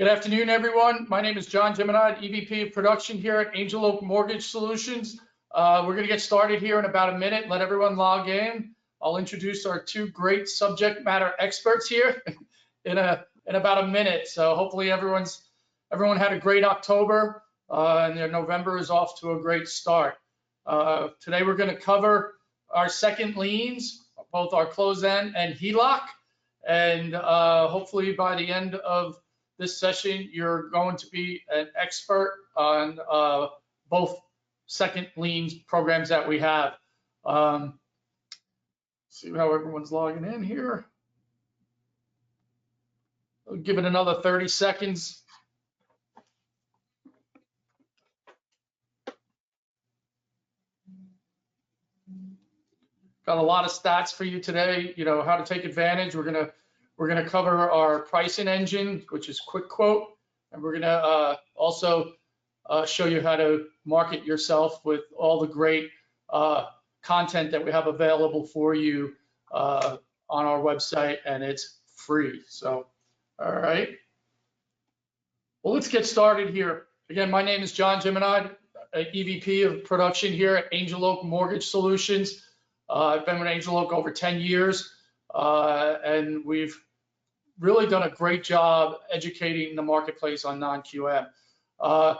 Good afternoon, everyone. My name is Jeanmonod, EVP of Production here at Angel Oak Mortgage Solutions. We're going to get started here in about a minute. Let everyone log in. I'll introduce our two great subject matter experts here in about a minute. So hopefully everyone had a great October and their November is off to a great start. Today we're going to cover our second liens, both our closed-end and HELOC, and hopefully by the end of this session, you're going to be an expert on both second liens programs that we have. See how everyone's logging in here. I'll give it another 30 seconds. Got a lot of stats for you today. You know how to take advantage. We're gonna cover our pricing engine, which is Quick Quote, and we're gonna also show you how to market yourself with all the great content that we have available for you on our website, and it's free. So, all right. Well, let's get started here. Again, my name is Jeanmonod, EVP of Production here at Angel Oak Mortgage Solutions. I've been with Angel Oak over 10 years, and we've really done a great job educating the marketplace on non-QM. I'm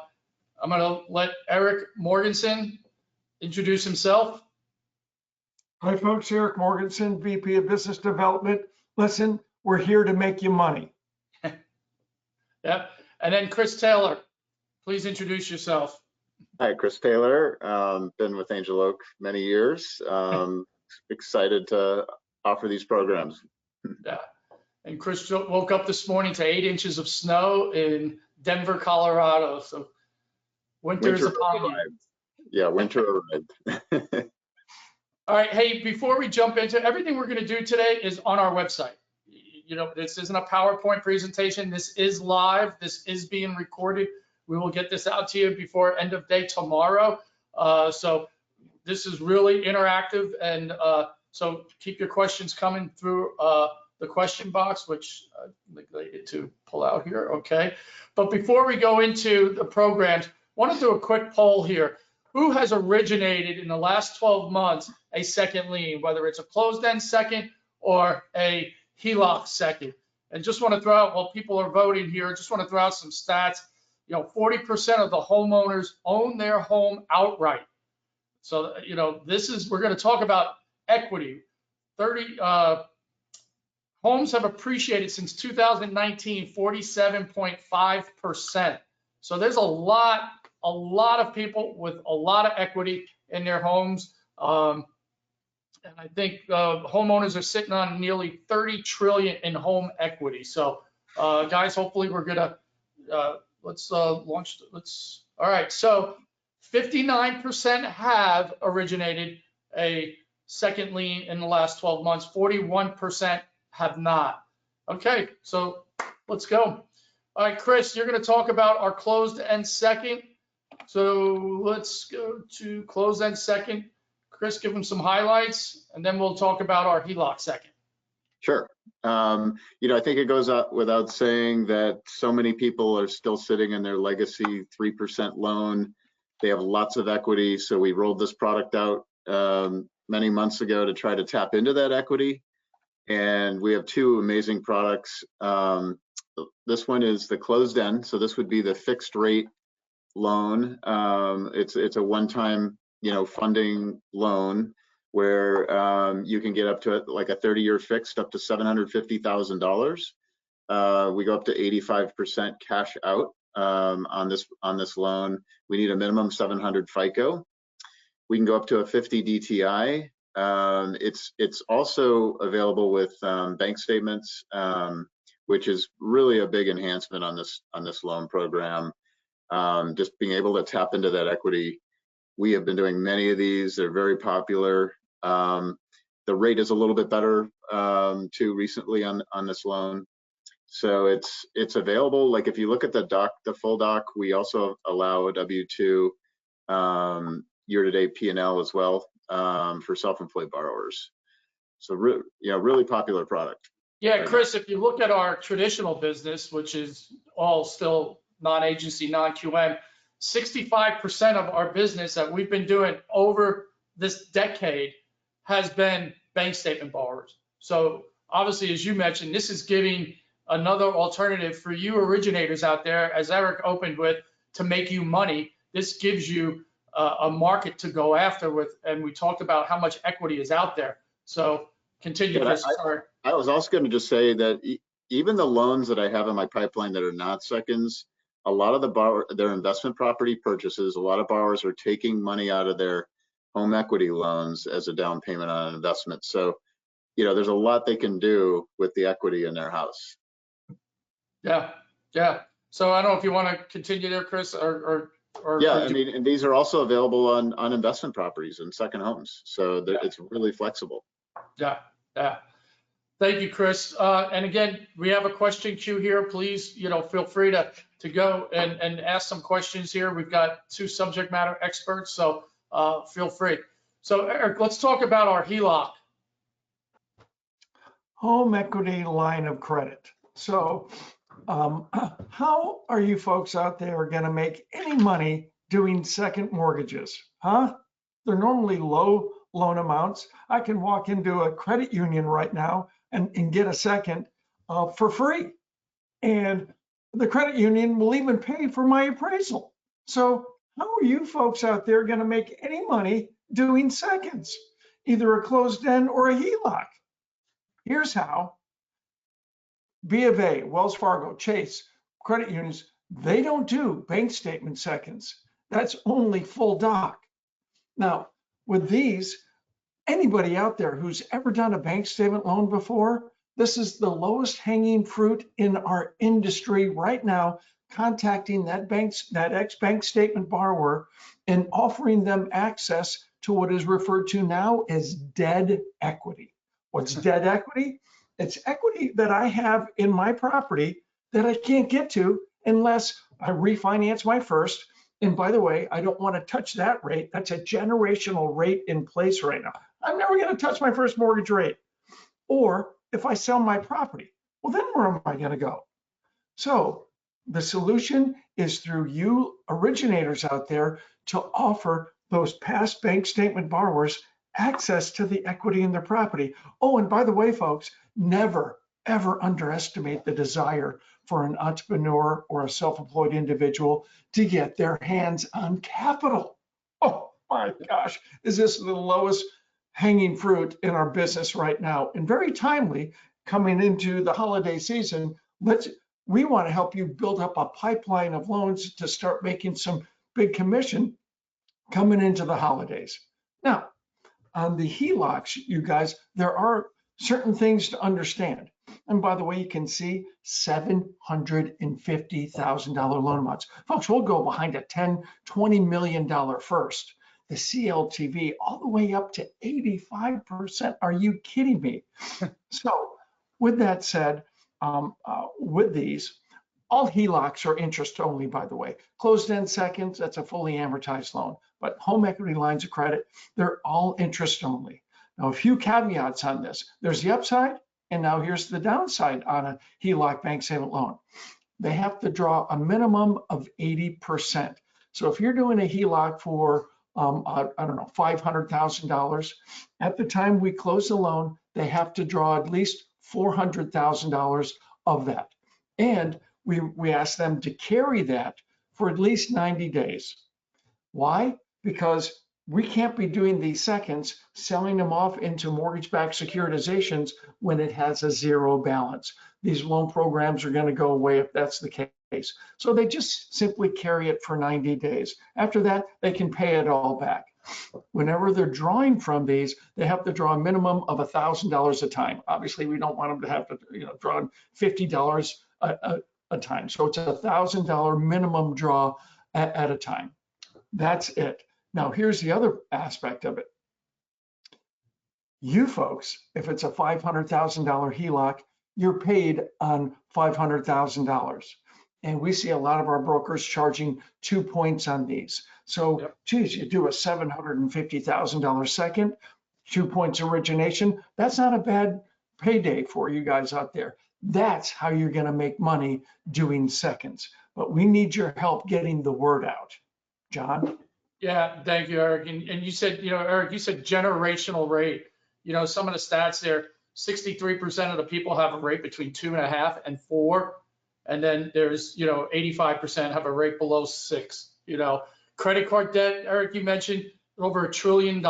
going to let Eric Morgenson introduce himself. Hi, folks. Eric Morgenson, VP of Business Development. Listen, we're here to make you money. Yep. And then Chris Taylor, please introduce yourself. Hi, Chris Taylor. Been with Angel Oak many years. Excited to offer these programs. Yeah. And Chris woke up this morning to 8 inches of snow in Denver, Colorado. So winter's upon you. Yeah, winter arrived. All right. Hey, before we jump into everything we're going to do today is on our website. You know, this isn't a PowerPoint presentation. This is live. This is being recorded. We will get this out to you before end of day tomorrow. So this is really interactive, and so keep your questions coming through the question box, which I'd like to pull out here. Okay. But before we go into the programs, I want to do a quick poll here. Who has originated in the last 12 months a second lien, whether it's a closed-end second or a HELOC second? And just want to throw out, while people are voting here, just want to throw out some stats. You know, 40% of the homeowners own their home outright. So, you know, we're going to talk about equity. Homes have appreciated since 2019, 47.5%. So there's a lot of people with a lot of equity in their homes. And I think homeowners are sitting on nearly 30 trillion in home equity. So guys, hopefully we're gonna, let's launch, all right. So 59% have originated a second lien in the last 12 months, 41% have not. Okay, so let's go. All right, Chris, you're gonna talk about our closed-end second. So let's go to closed-end second. Chris, give them some highlights, and then we'll talk about our HELOC second. Sure. You know, I think it goes without saying that so many people are still sitting in their legacy 3% loan. They have lots of equity, so we rolled this product out many months ago to try to tap into that equity. And we have two amazing products. This one is the closed-end, so this would be the fixed rate loan. It's a one-time, you know, funding loan where you can get up to like a 30-year fixed up to $750,000. We go up to 85% cash out on this loan. We need a minimum 700 FICO. We can go up to a 50 DTI. It's also available with bank statements, which is really a big enhancement on this loan program. Just being able to tap into that equity. We have been doing many of these. They're very popular. The rate is a little bit better too recently on this loan. So it's available. Like if you look at the full doc, we also allow a W-2 year-to-date P&L as well for self-employed borrowers. So really popular product. Yeah, right Chris, if you look at our traditional business, which is all still non-agency, non-QM, 65% of our business that we've been doing over this decade has been bank statement borrowers. So obviously, as you mentioned, this is giving another alternative for you originators out there, as Eric opened with, to make you money. This gives you a market to go after with, and we talked about how much equity is out there. So continue, Yeah, Chris. Sorry. I was also going to just say that even the loans that I have in my pipeline that are not seconds, a lot of their investment property purchases, a lot of borrowers are taking money out of their home equity loans as a down payment on an investment. So, there's a lot they can do with the equity in their house. Yeah, yeah. So I don't know if you want to continue there, Chris, or Yeah, I mean, and these are also available on investment properties and second homes. So it's really flexible. Yeah, yeah. Thank you, Chris. And again, we have a question queue here. Please, feel free to go and ask some questions here. We've got 2 subject matter experts, so feel free. So Eric, let's talk about our HELOC. Home equity line of credit. So how are you folks out there going to make any money doing second mortgages? Huh? They're normally low loan amounts. I can walk into a credit union right now and get a second for free. And the credit union will even pay for my appraisal. So how are you folks out there going to make any money doing seconds? Either a closed end or a HELOC. Here's how. B of A, Wells Fargo, Chase, credit unions, they don't do bank statement seconds. That's only full doc. Now, with these, anybody out there who's ever done a bank statement loan before, this is the lowest hanging fruit in our industry right now, contacting that ex-bank statement borrower and offering them access to what is referred to now as dead equity. What's dead equity? It's equity that I have in my property that I can't get to unless I refinance my first. And by the way, I don't want to touch that rate. That's a generational rate in place right now. I'm never going to touch my first mortgage rate. Or if I sell my property, well, then where am I going to go? So the solution is through you originators out there to offer those past bank statement borrowers access to the equity in their property. Oh, and by the way, folks, never, ever underestimate the desire for an entrepreneur or a self-employed individual to get their hands on capital. Oh my gosh, is this the lowest hanging fruit in our business right now? And very timely, coming into the holiday season, we want to help you build up a pipeline of loans to start making some big commission coming into the holidays. Now, on the HELOCs, you guys, there are certain things to understand. And by the way, you can see $750,000 loan amounts. Folks, we'll go behind a $10, $20 million first. The CLTV all the way up to 85%. Are you kidding me? So with that said, with these, all HELOCs are interest only, by the way. Closed-end seconds, that's a fully amortized loan. But home equity lines of credit, they're all interest only. Now, a few caveats on this. There's the upside, and now here's the downside on a HELOC bank statement loan. They have to draw a minimum of 80%. So if you're doing a HELOC for, I don't know, $500,000, at the time we close the loan, they have to draw at least $400,000 of that. And we ask them to carry that for at least 90 days. Why? Because we can't be doing these seconds, selling them off into mortgage-backed securitizations when it has a zero balance. These loan programs are going to go away if that's the case. So they just simply carry it for 90 days. After that, they can pay it all back. Whenever they're drawing from these, they have to draw a minimum of $1,000 a time. Obviously, we don't want them to have to draw $50 a time. So it's a $1,000 minimum draw at a time. That's it. Now, here's the other aspect of it. You folks, if it's a $500,000 HELOC, you're paid on $500,000. And we see a lot of our brokers charging 2 points on these. So, geez, you do a $750,000 second, 2 points origination. That's not a bad payday for you guys out there. That's how you're going to make money doing seconds. But we need your help getting the word out. John? Yeah, thank you, Eric. And you said, Eric, you said generational rate. Some of the stats there, 63% of the people have a rate between 2.5 and 4. And then there's, 85% have a rate below 6. Credit card debt, Eric, you mentioned over $1 trillion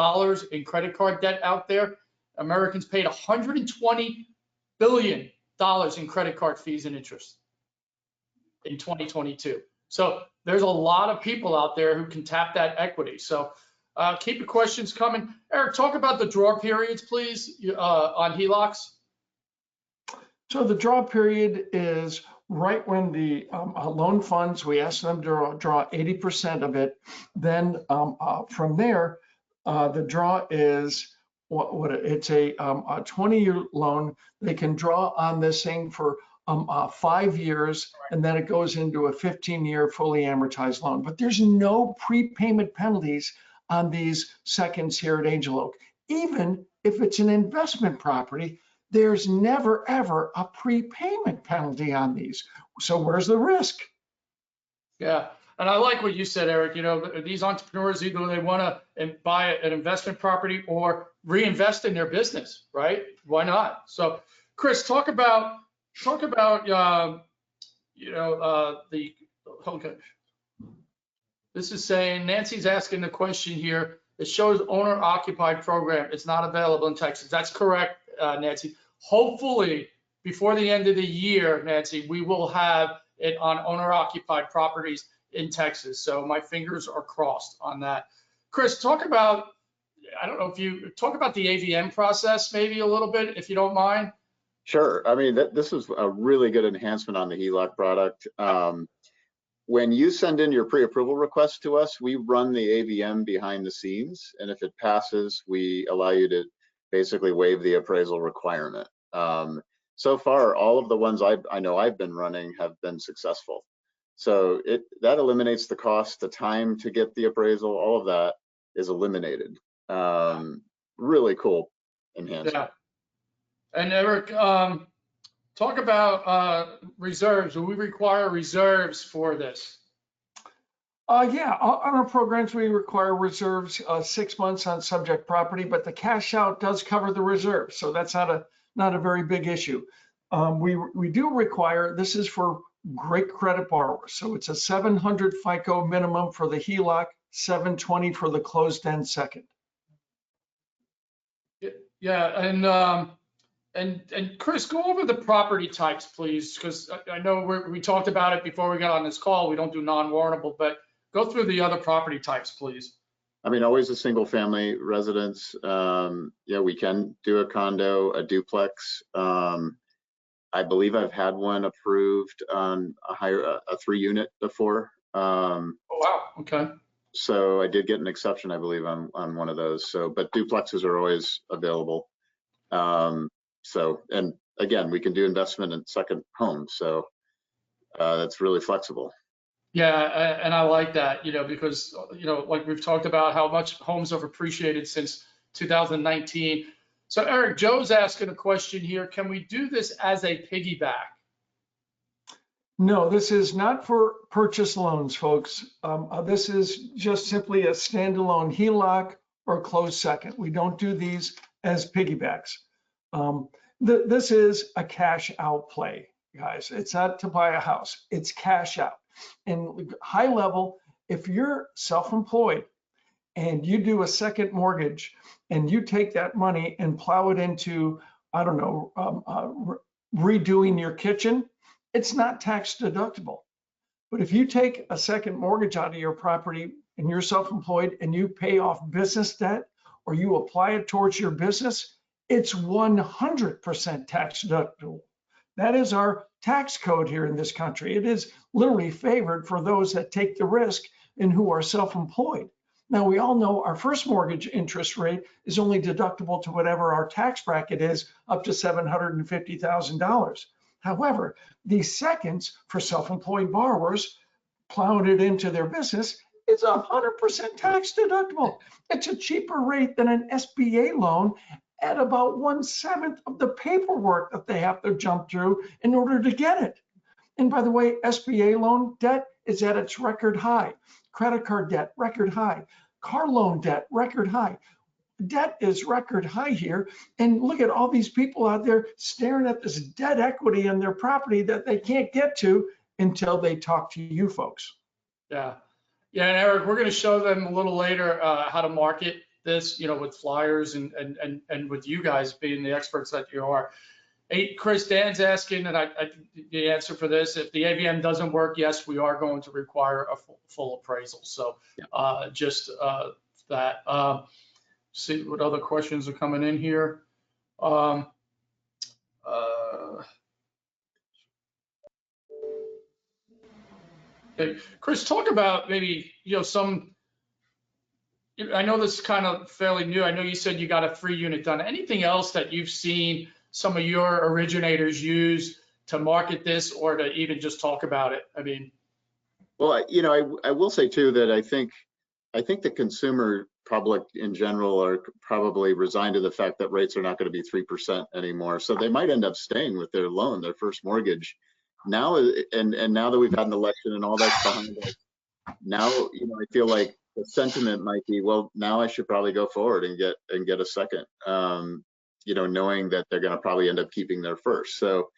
in credit card debt out there. Americans paid $120 billion in credit card fees and interest in 2022. So there's a lot of people out there who can tap that equity. So keep the questions coming. Eric, talk about the draw periods, please, on HELOCs. So the draw period is right when the loan funds, we ask them to draw 80% of it. Then from there, the draw is it's a 20-year loan. They can draw on this thing for 5 years, and then it goes into a 15-year fully amortized loan. But there's no prepayment penalties on these seconds here at Angel Oak. Even if it's an investment property, there's never, ever a prepayment penalty on these. So where's the risk? Yeah, and I like what you said, Eric. These entrepreneurs, either they want to buy an investment property or reinvest in their business, right? Why not? So, Chris, talk about okay. This is saying, Nancy's asking the question here. It shows owner-occupied program. It's not available in Texas. That's correct, Nancy. Hopefully, before the end of the year, Nancy, we will have it on owner-occupied properties in Texas. So my fingers are crossed on that. Chris, talk about, I don't know if you talk about the AVM process maybe a little bit, if you don't mind. Sure. I mean, this is a really good enhancement on the HELOC product. When you send in your pre-approval request to us, we run the AVM behind the scenes. And if it passes, we allow you to basically waive the appraisal requirement. So far, all of the ones I know I've been running have been successful. So that eliminates the cost, the time to get the appraisal, all of that is eliminated. Really cool enhancement. Yeah. And Eric, talk about reserves. Do we require reserves for this? Yeah, on our programs, we require reserves 6 months on subject property, but the cash out does cover the reserve. So that's not a very big issue. We do require, this is for great credit borrowers. So it's a 700 FICO minimum for the HELOC, 720 for the closed-end second. Yeah, and Chris, go over the property types, please, because I know we talked about it before we got on this call. We don't do non-warrantable, but go through the other property types, please. I mean, always a single family residence. Yeah, we can do a condo, a duplex. I believe I've had one approved on a 3-unit before. Oh, wow. Okay. So I did get an exception, I believe, on one of those. So, but duplexes are always available. And again, we can do investment in second homes. So that's really flexible. Yeah, and I like that, because, like we've talked about how much homes have appreciated since 2019. So Eric, Joe's asking a question here. Can we do this as a piggyback? No, this is not for purchase loans, folks. This is just simply a standalone HELOC or closed second. We don't do these as piggybacks. This is a cash out play, guys. It's not to buy a house, it's cash out. And high level, if you're self-employed and you do a second mortgage and you take that money and plow it into, I don't know, redoing your kitchen, it's not tax deductible. But if you take a second mortgage out of your property and you're self-employed and you pay off business debt or you apply it towards your business, it's 100% tax deductible. That is our tax code here in this country. It is literally favored for those that take the risk and who are self-employed. Now, we all know our first mortgage interest rate is only deductible to whatever our tax bracket is, up to $750,000. However, these seconds for self-employed borrowers plowing it into their business, it's 100% tax deductible. It's a cheaper rate than an SBA loan at about 1/7 of the paperwork that they have to jump through in order to get it. And by the way, SBA loan debt is at its record high. Credit card debt, record high. Car loan debt, record high. Debt is record high here. And look at all these people out there staring at this debt equity in their property that they can't get to until they talk to you folks. Yeah. Yeah, and Eric, we're going to show them a little later how to market this, with flyers and with you guys being the experts that you are. Hey, Chris, Dan's asking, and the answer for this, if the AVM doesn't work, yes, we are going to require a full appraisal. So just that. See what other questions are coming in here. Okay. Chris, talk about maybe, I know this is kind of fairly new. I know you said you got a 3-unit done. Anything else that you've seen some of your originators use to market this or to even just talk about it? I mean, well, I will say too that I think the consumer public in general are probably resigned to the fact that rates are not going to be 3% anymore. So they might end up staying with their loan, their first mortgage. Now, and now that we've had an election and all that's behind us, now, I feel like the sentiment might be, well, now I should probably go forward and get a second, knowing that they're going to probably end up keeping their first. So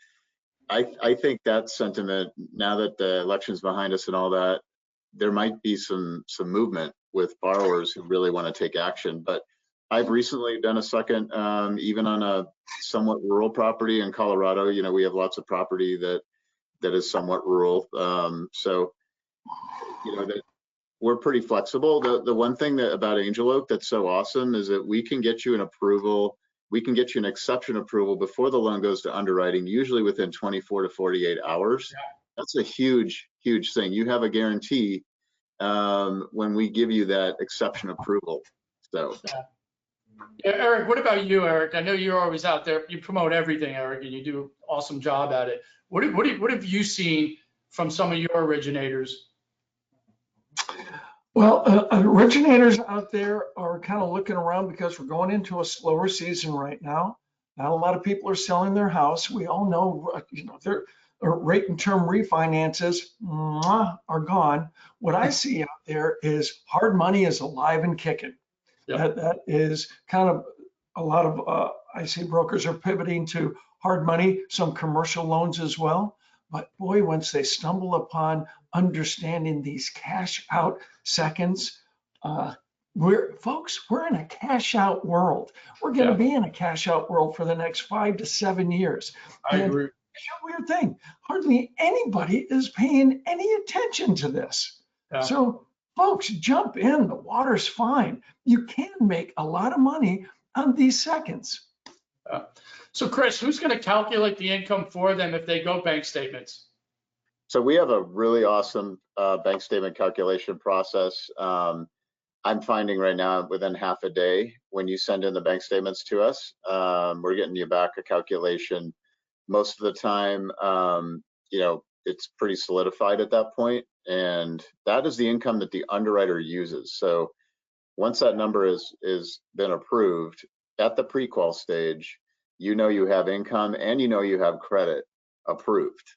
I think that sentiment, now that the election's behind us and all that, there might be some movement with borrowers who really want to take action. But I've recently done a second, even on a somewhat rural property in Colorado. We have lots of property that is somewhat rural. So, that we're pretty flexible. The one thing about Angel Oak that's so awesome is that we can get you an approval. We can get you an exception approval before the loan goes to underwriting, usually within 24 to 48 hours. Yeah. That's a huge, huge thing. You have a guarantee when we give you that exception approval. So. Yeah, Eric, what about you, Eric? I know you're always out there. You promote everything, Eric, and you do an awesome job at it. What have you seen from some of your originators? Well, originators out there are kind of looking around because we're going into a slower season right now. Not a lot of people are selling their house. We all know, their rate and term refinances are gone. What I see out there is hard money is alive and kicking. Yep. That is kind of a lot of, I see brokers are pivoting to hard money, some commercial loans as well. But boy, once they stumble upon understanding these cash out seconds, we're in a cash out world. We're going to be in a cash out world for the next 5 to 7 years. I agree. It's a weird thing. Hardly anybody is paying any attention to this. Yeah. So folks, jump in. The water's fine. You can make a lot of money on these seconds. So Chris, who's going to calculate the income for them if they go bank statements? So we have a really awesome bank statement calculation process. I'm finding right now within half a day, when you send in the bank statements to us, we're getting you back a calculation. Most of the time, it's pretty solidified at that point, and that is the income that the underwriter uses. So once that number is been approved at the pre-qual stage, you have income and you have credit approved,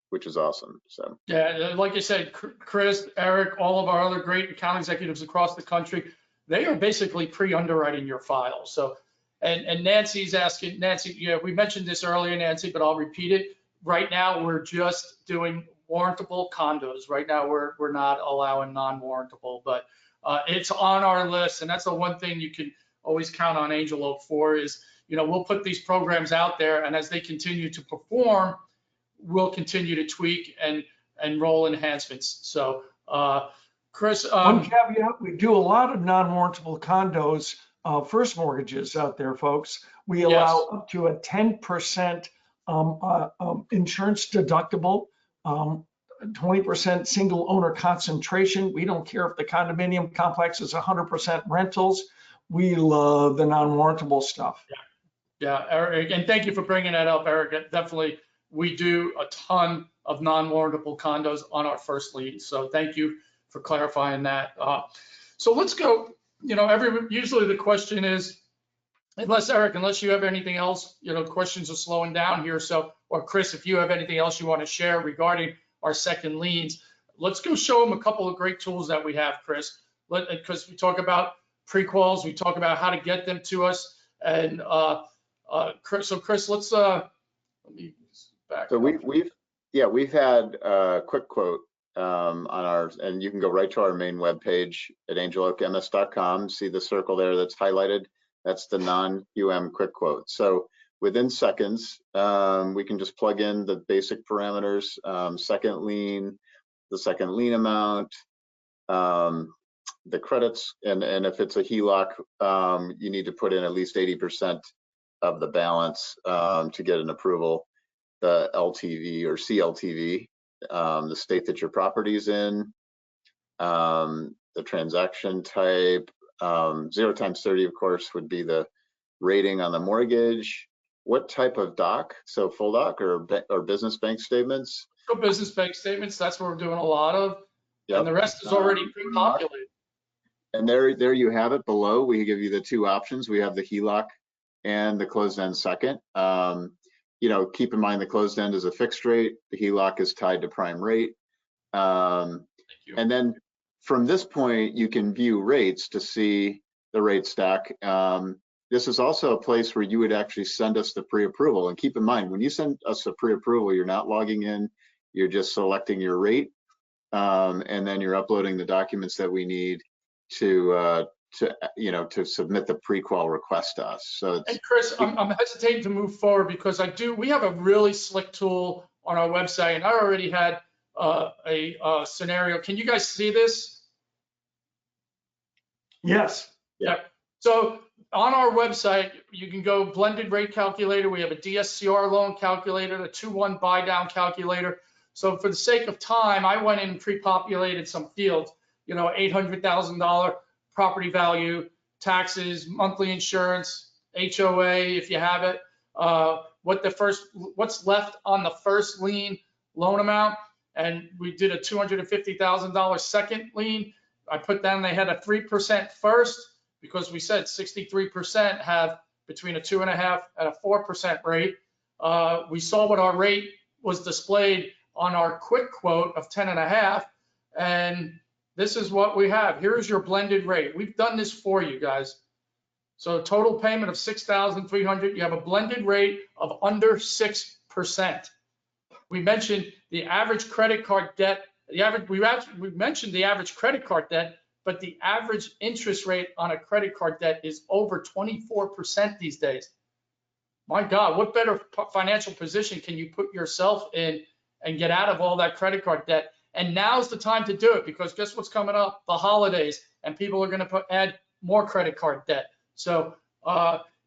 which is awesome. So yeah, like you said, Chris, Eric, all of our other great account executives across the country, they are basically pre-underwriting your file. So, and Nancy's asking, Nancy, we mentioned this earlier, Nancy, but I'll repeat it. Right now, we're just doing warrantable condos. Right now, we're not allowing non-warrantable, but it's on our list, and that's the one thing you can always count on Angel Oak for is, we'll put these programs out there, and as they continue to perform, we'll continue to tweak and roll enhancements. So, Chris, one caveat: we do a lot of non-warrantable condos, first mortgages out there, folks. We allow up to a 10% insurance deductible, 20% single owner concentration. We don't care if the condominium complex is 100% rentals. We love the non-warrantable stuff. Yeah, Eric, and thank you for bringing that up, Eric. Definitely, we do a ton of non-warrantable condos on our first lead. So thank you for clarifying that. So let's go. Usually the question is, Unless you have anything else, questions are slowing down here. So, or Chris, if you have anything else you want to share regarding our second liens, let's go show them a couple of great tools that we have, Chris. Because we talk about pre-quals, we talk about how to get them to us, and Chris. So, Chris, let me back. So we've had a quick quote on ours, and you can go right to our main webpage at angeloakms.com. See the circle there that's highlighted. That's the non-QM quick quote. So within seconds, we can just plug in the basic parameters, second lien, the second lien amount, the credits, and if it's a HELOC, you need to put in at least 80% of the balance to get an approval. The LTV or CLTV, the state that your property's in, the transaction type, 0 times 30, of course, would be the rating on the mortgage. What type of doc? So full doc or business bank statements? Go business bank statements. That's what we're doing a lot of. Yep. And the rest is already pre-populated. And there you have it below. We give you the two options. We have the HELOC and the closed-end second. Keep in mind the closed-end is a fixed rate. The HELOC is tied to prime rate. And then from this point, you can view rates to see the rate stack. This is also a place where you would actually send us the pre-approval. And keep in mind, when you send us a pre-approval, you're not logging in. You're just selecting your rate, and then you're uploading the documents that we need to submit the pre-qual request to us. So and Chris, I'm hesitating to move forward because we have a really slick tool on our website, and I already had a scenario. Can you guys see this? Yes. Yeah. So on our website, you can go blended rate calculator. We have a DSCR loan calculator, a 2-1 buy down calculator. So for the sake of time, I went in and pre-populated some fields, $800,000 property value, taxes, monthly insurance, HOA, if you have it, what's left on the first lien loan amount. And we did a $250,000 second lien. I put down they had a 3% first because we said 63% have between a 2.5% and a 4% rate. We saw what our rate was displayed on our quick quote of 10.5, and this is what we have. Here's your blended rate. We've done this for you guys. So total payment of $6,300. You have a blended rate of under 6%. We mentioned the average credit card debt. We mentioned the average credit card debt, but the average interest rate on a credit card debt is over 24% these days. My God, what better financial position can you put yourself in and get out of all that credit card debt? And now's the time to do it because guess what's coming up? The holidays, and people are going to add more credit card debt. So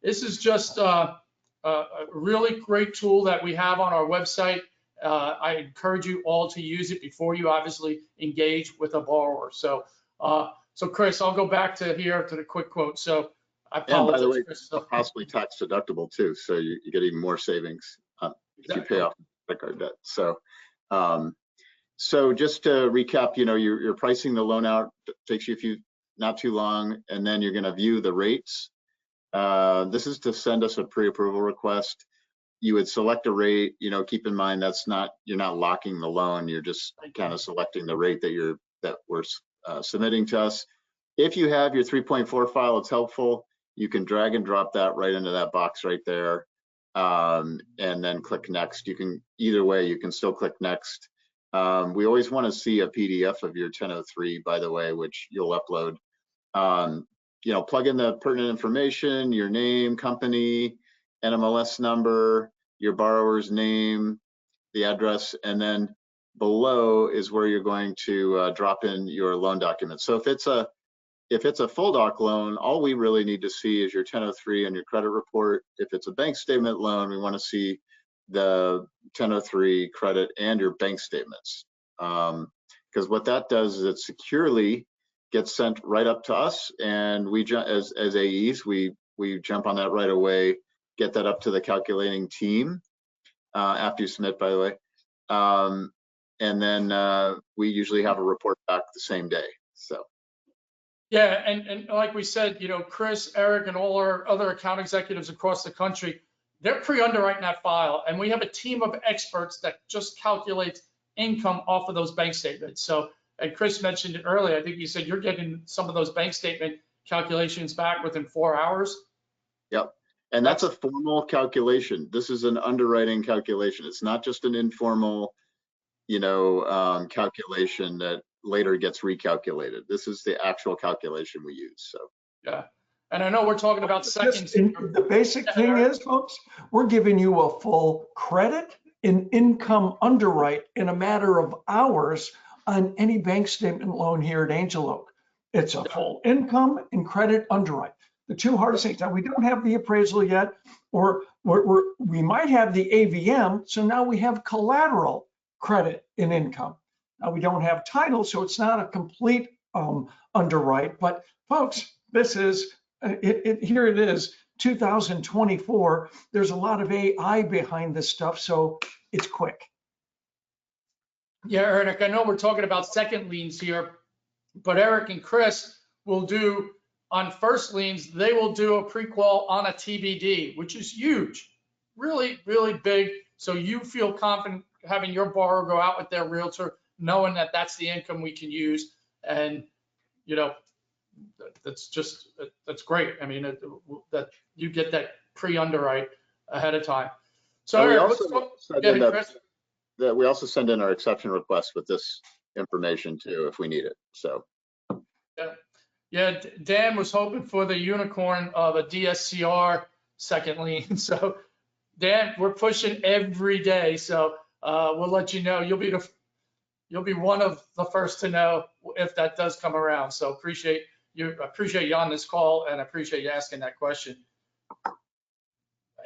this is just a really great tool that we have on our website. I encourage you all to use it before you obviously engage with a borrower. So Chris, I'll go back to the quick quote. So I apologize. And by the way, Chris, possibly tax deductible too. So you get even more savings if you pay off credit card debt. So just to recap, you're pricing the loan out, takes you not too long, and then you're going to view the rates. This is to send us a pre-approval request. You would select a rate. Keep in mind you're not locking the loan. You're just kind of selecting the rate that we're submitting to us. If you have your 3.4 file, it's helpful. You can drag and drop that right into that box right there, and then click next. Either way, you can still click next. We always want to see a PDF of your 1003, by the way, which you'll upload. Plug in the pertinent information, your name, company, NMLS number, your borrower's name, the address, and then below is where you're going to drop in your loan documents. So if it's a full doc loan, all we really need to see is your 1003 and your credit report. If it's a bank statement loan, we want to see the 1003 credit and your bank statements, because what that does is it securely gets sent right up to us, and we as AEs we jump on that right away, get that up to the calculating team after you submit, by the way, and then we usually have a report back the same day. So Yeah, and like we said, Chris, Eric, and all our other account executives across the country, they're pre-underwriting that file, and we have a team of experts that just calculates income off of those bank statements. So, and Chris mentioned it earlier, I think you said you're getting some of those bank statement calculations back within 4 hours. Yep. And that's a formal calculation. This is an underwriting calculation. It's not just an informal, calculation that later gets recalculated. This is the actual calculation we use. So Yeah. And I know we're talking about seconds. The basic thing is, folks, we're giving you a full credit and income underwrite in a matter of hours on any bank statement loan here at Angel Oak. It's a full income and credit underwrite. The two hardest things. Now, we don't have the appraisal yet, or we might have the AVM. So now we have collateral credit and income. Now we don't have title, so it's not a complete underwrite. But folks, this is here it is, 2024. There's a lot of AI behind this stuff, so it's quick. Yeah, Eric, I know we're talking about second liens here, but Eric and Chris will do on first liens, they will do a prequal on a TBD, which is huge, really, really big. So you feel confident having your borrower go out with their realtor, knowing that that's the income we can use. And, that's great. I mean, that you get that pre-underwrite ahead of time. So Eric, we also send in our exception request with this information too, if we need it. So. Yeah, Dan was hoping for the unicorn of a DSCR second lien. So Dan, we're pushing every day. So we'll let you know. You'll be one of the first to know if that does come around. So appreciate you on this call, and I appreciate you asking that question.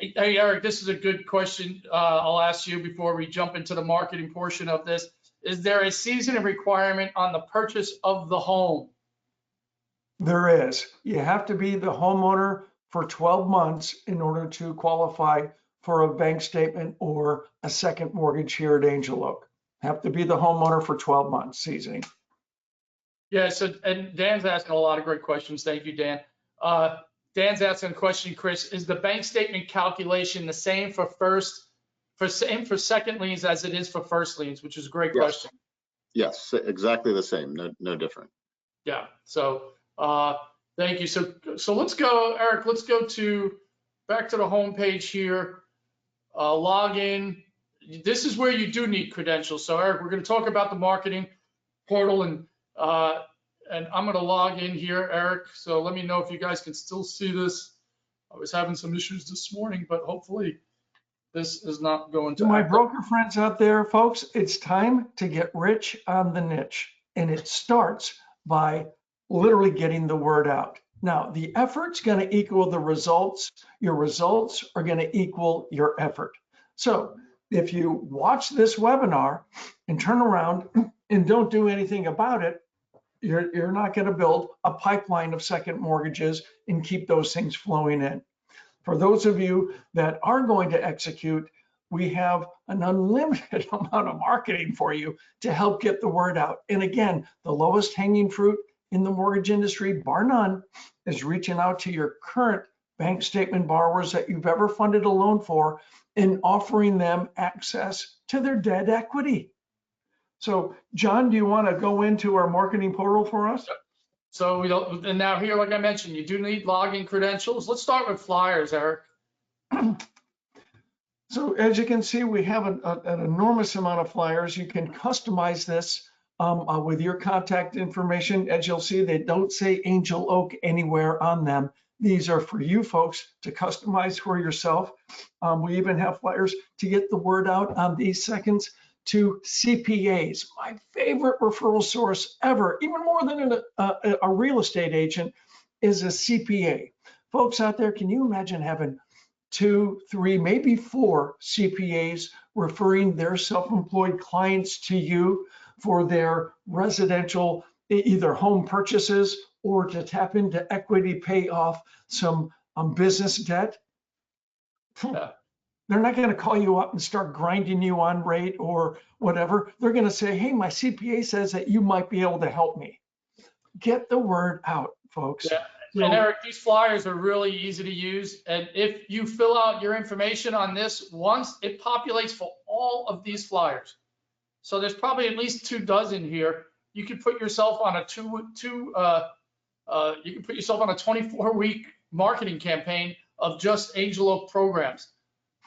Hey, Eric, this is a good question. I'll ask you before we jump into the marketing portion of this. Is there a seasoning requirement on the purchase of the home? There is. You have to be the homeowner for 12 months in order to qualify for a bank statement or a second mortgage here at Angel Oak. Have to be the homeowner for 12 months seasoning. Yeah, so, and Dan's asking a lot of great questions. Thank you, Dan. Dan's asking a question, Chris, is the bank statement calculation the same for second liens as it is for first liens, which is a great question. Yes, exactly the same, no different. Yeah, so thank you. So let's go, Eric, let's go back to the home page here, log in. This is where you do need credentials. So Eric, we're going to talk about the marketing portal, and I'm going to log in here, Eric. So let me know if you guys can still see this. I was having some issues this morning, but hopefully this is not going to. My broker friends out there, folks, it's time to get rich on the niche. And it starts by literally getting the word out. Now, the effort's going to equal the results. Your results are going to equal your effort. So if you watch this webinar and turn around and don't do anything about it, you're not going to build a pipeline of second mortgages and keep those things flowing in. For those of you that are going to execute, we have an unlimited amount of marketing for you to help get the word out. And again, the lowest hanging fruit in the mortgage industry, bar none, is reaching out to your current bank statement borrowers that you've ever funded a loan for and offering them access to their debt equity. So, John, do you want to go into our marketing portal for us? So and now here, like I mentioned, you do need login credentials. Let's start with flyers, Eric. So as you can see, we have an enormous amount of flyers. You can customize this with your contact information. As you'll see, they don't say Angel Oak anywhere on them. These are for you folks to customize for yourself. We even have flyers to get the word out on these seconds to CPAs, my favorite referral source ever, even more than a real estate agent, is a CPA. Folks out there, can you imagine having 2, 3, maybe 4 CPAs referring their self-employed clients to you for their residential, either home purchases or to tap into equity, pay off some business debt? Yeah. They're not going to call you up and start grinding you on rate or whatever. They're going to say, hey, my CPA says that you might be able to help me. get the word out, folks. Yeah. So, And Eric, these flyers are really easy to use. And if you fill out your information on this once, it populates for all of these flyers. So there's probably at least 2 dozen here. You can put yourself on a you can put yourself on a 24-week marketing campaign of just Angel Oak programs.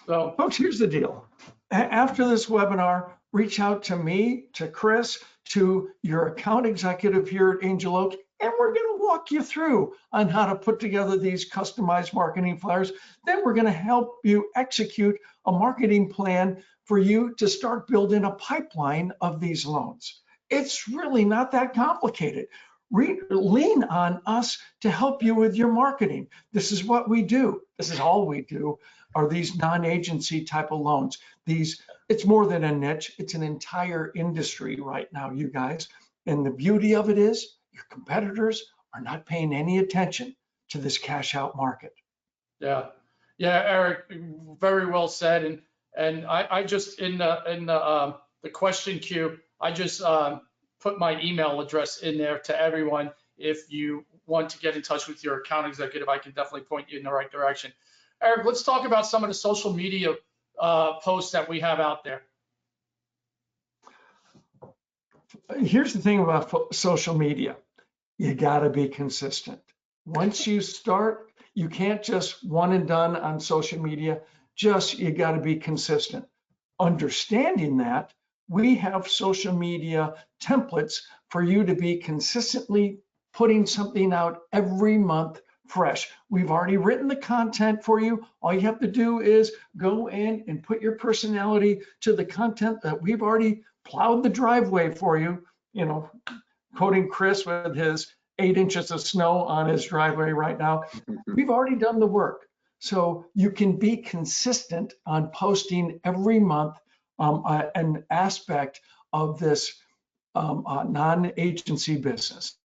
So, folks, here's the deal. After this webinar, reach out to me, to Chris, to your account executive here at Angel Oak, and we're going to walk you through on how to put together these customized marketing flyers. Then we're going to help you execute a marketing plan for you to start building a pipeline of these loans. It's really not that complicated. Lean on us to help you with your marketing. This is what we do. This is all we do, are these non-agency type of loans. It's more than a niche, it's an entire industry right now, you guys. And the beauty of it is your competitors are not paying any attention to this cash out market. yeah, Eric, very well said. And I just in the question queue, I just put my email address in there to everyone. If you want to get in touch with your account executive, I can definitely point you in the right direction. Eric, let's talk about some of the social media posts that we have out there. Here's the thing about social media. You gotta be consistent. Once you start, you can't just one and done on social media. You gotta be consistent. Understanding that, we have social media templates for you to be consistently putting something out every month fresh. We've already written the content for you. All you have to do is go in and put your personality to the content that we've already plowed the driveway for you. You know, quoting Chris with his 8 inches of snow on his driveway right now. We've already done the work. So you can be consistent on posting every month an aspect of this non-agency business.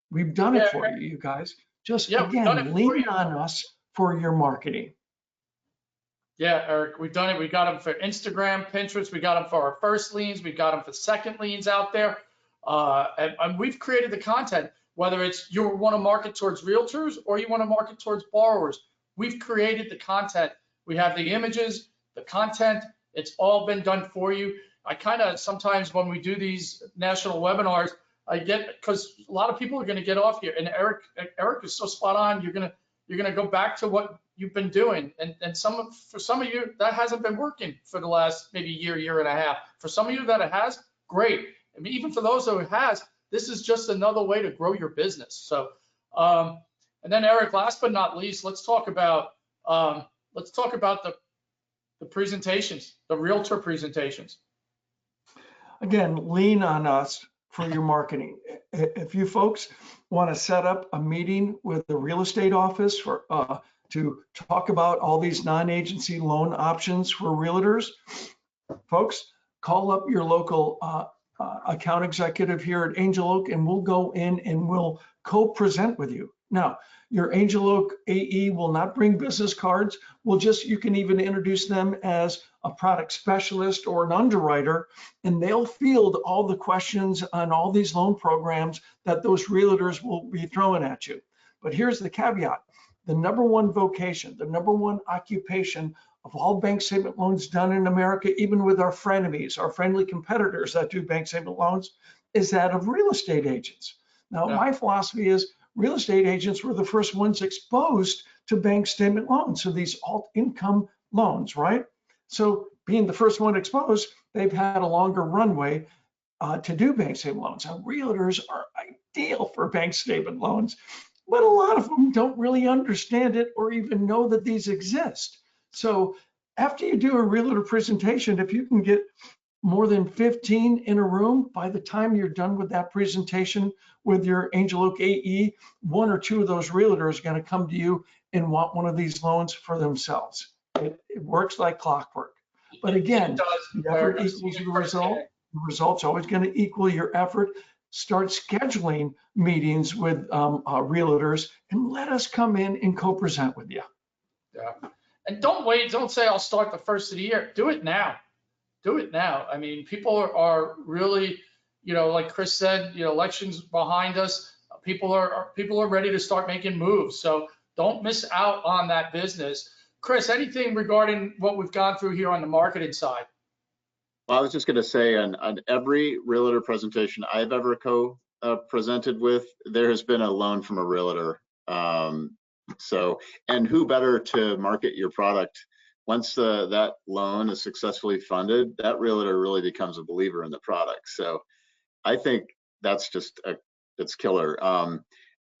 We've done it for you, you guys. Just again, lean on us for your marketing. Yeah, Eric, we've done it. We got them for Instagram, Pinterest. We got them for our first liens. We got them for second liens out there. And we've created the content, whether it's you want to market towards realtors or you want to market towards borrowers. We've created the content. We have the images, the content. It's all been done for you. I kind of sometimes when we do these national webinars, I get, because a lot of people are going to get off here, and Eric is so spot on. You're gonna go back to what you've been doing, and for some of you that hasn't been working for the last maybe year and a half. For some of you that it has, great. I mean, even for those who it has, this is just another way to grow your business. So, and then Eric, last but not least, let's talk about the presentations, the realtor presentations. Again, lean on us for your marketing. If you folks want to set up a meeting with the real estate office to talk about all these non-agency loan options for realtors, folks, call up your local account executive here at Angel Oak, and we'll go in and we'll co-present with you. Now, your Angel Oak AE will not bring business cards. You can even introduce them as a product specialist or an underwriter, and they'll field all the questions on all these loan programs that those realtors will be throwing at you. But here's the caveat. The number one vocation, the number one occupation of all bank statement loans done in America, even with our frenemies, our friendly competitors that do bank statement loans, is that of real estate agents. Now, my philosophy is real estate agents were the first ones exposed to bank statement loans, so these alt income loans, right? So being the first one exposed, they've had a longer runway to do bank statement loans. Now, realtors are ideal for bank statement loans, but a lot of them don't really understand it or even know that these exist. So after you do a realtor presentation, if you can get more than 15 in a room, by the time you're done with that presentation with your Angel Oak AE, 1 or 2 of those realtors are going to come to you and want one of these loans for themselves. It works like clockwork. But again, the effort equals the result. The result's always going to equal your effort. Start scheduling meetings with realtors and let us come in and co-present with you. Yeah. And don't wait. Don't say I'll start the first of the year. Do it now. Do it now. I mean, people are really, like Chris said, elections behind us. people are ready to start making moves. So don't miss out on that business. Chris, anything regarding what we've gone through here on the marketing side? Well, I was just going to say, on every realtor presentation I've ever presented with, there has been a loan from a realtor. And who better to market your product once that loan is successfully funded? That realtor really becomes a believer in the product. So I think that's just it's killer.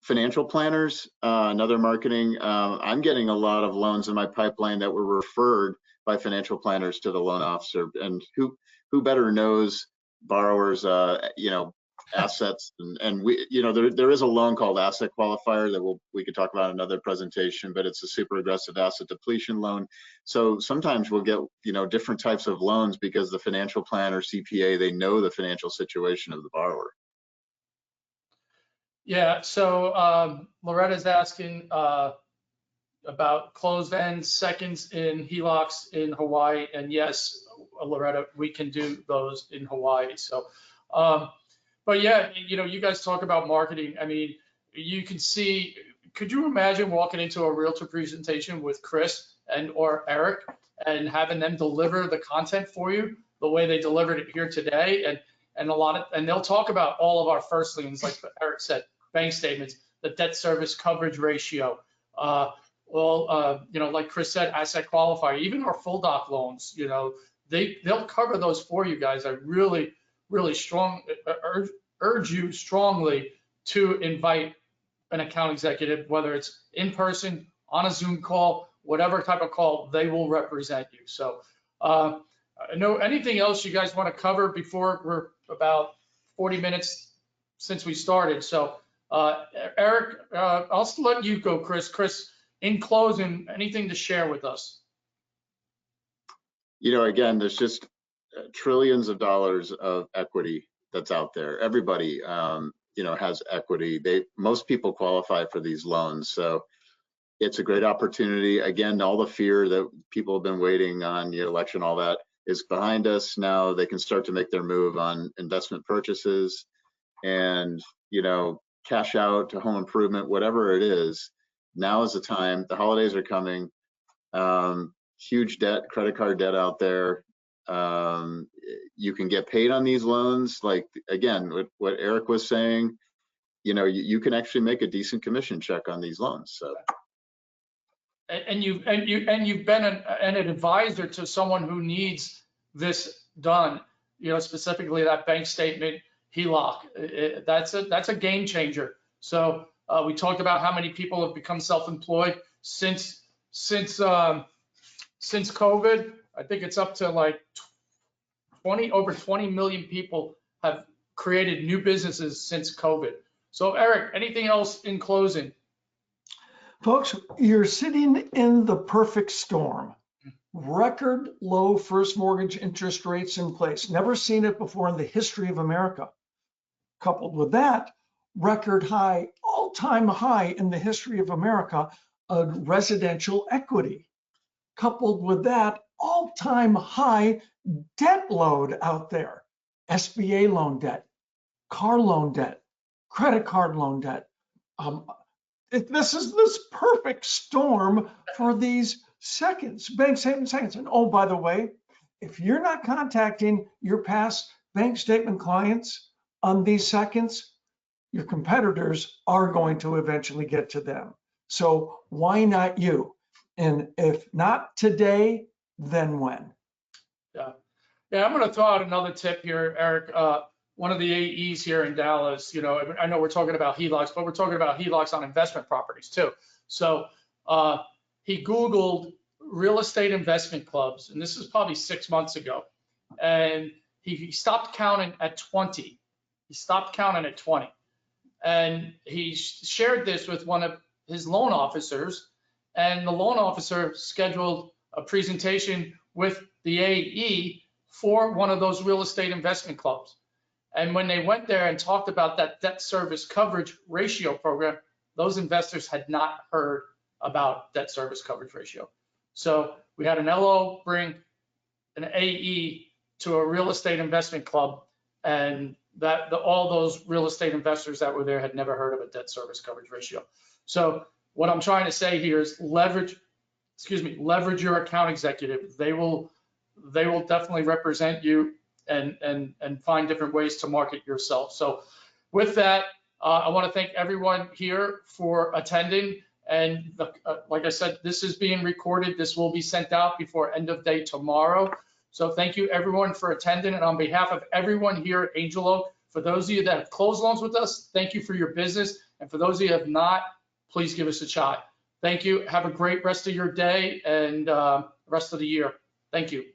Financial planners, another marketing. I'm getting a lot of loans in my pipeline that were referred by financial planners to the loan officer, and who better knows borrowers, assets, and we, there is a loan called asset qualifier that we could talk about in another presentation, but it's a super aggressive asset depletion loan. So sometimes we'll get, different types of loans because the financial planner, CPA, they know the financial situation of the borrower. Yeah, so Loretta's asking about closed-end seconds in HELOCs in Hawaii, and yes, Loretta, we can do those in Hawaii. So, but yeah, you guys talk about marketing. I mean, you can see. Could you imagine walking into a realtor presentation with Chris or Eric and having them deliver the content for you the way they delivered it here today? And they'll talk about all of our first liens, like Eric said, bank statements, the debt service coverage ratio. Like Chris said, asset qualifier, even our full doc loans, they'll cover those for you guys. I really, really urge you strongly to invite an account executive, whether it's in person, on a Zoom call, whatever type of call, they will represent you. So anything else you guys want to cover before we're about 40 minutes since we started? So Eric, I'll let you go, Chris. Chris, in closing, anything to share with us? Again, there's just trillions of dollars of equity that's out there. Everybody, has equity. Most people qualify for these loans. So it's a great opportunity. Again, all the fear that people have been waiting on, the election, all that is behind us. Now they can start to make their move on investment purchases and, cash out to home improvement, whatever it is. Now is the time. The holidays are coming. Huge debt, credit card debt out there. You can get paid on these loans. Like, again, what Eric was saying, you can actually make a decent commission check on these loans. So. And you've been an advisor to someone who needs this done, specifically that bank statement, HELOC. That's a game changer. So we talked about how many people have become self-employed since COVID. I think it's up to like over 20 million people have created new businesses since COVID. So Eric, anything else in closing? Folks, you're sitting in the perfect storm. Record low first mortgage interest rates in place. Never seen it before in the history of America. Coupled with that, record high, all-time high in the history of America of residential equity. Coupled with that, all-time high debt load out there. SBA loan debt, car loan debt, credit card loan debt. This is this perfect storm for these seconds, bank statement seconds. And oh, by the way, if you're not contacting your past bank statement clients on these seconds, your competitors are going to eventually get to them. So why not you? And if not today, then when? Yeah, I'm going to throw out another tip here, Eric. One of the AEs here in Dallas, I know we're talking about HELOCs, but we're talking about HELOCs on investment properties too. So he Googled real estate investment clubs, and this is probably 6 months ago. And he stopped counting at 20. He stopped counting at 20. And he shared this with one of his loan officers, and the loan officer scheduled a presentation with the AE for one of those real estate investment clubs. And when they went there and talked about that debt service coverage ratio program, those investors had not heard about debt service coverage ratio. So we had an LO bring an AE to a real estate investment club, and all those real estate investors that were there had never heard of a debt service coverage ratio. So what I'm trying to say here is leverage your account executive. They will definitely represent you and find different ways to market yourself. So with that, I want to thank everyone here for attending. And like I said, this is being recorded. This will be sent out before end of day tomorrow. So thank you everyone for attending. And on behalf of everyone here at Angel Oak, for those of you that have closed loans with us, thank you for your business. And for those of you who have not, please give us a shot. Thank you. Have a great rest of your day and rest of the year. Thank you.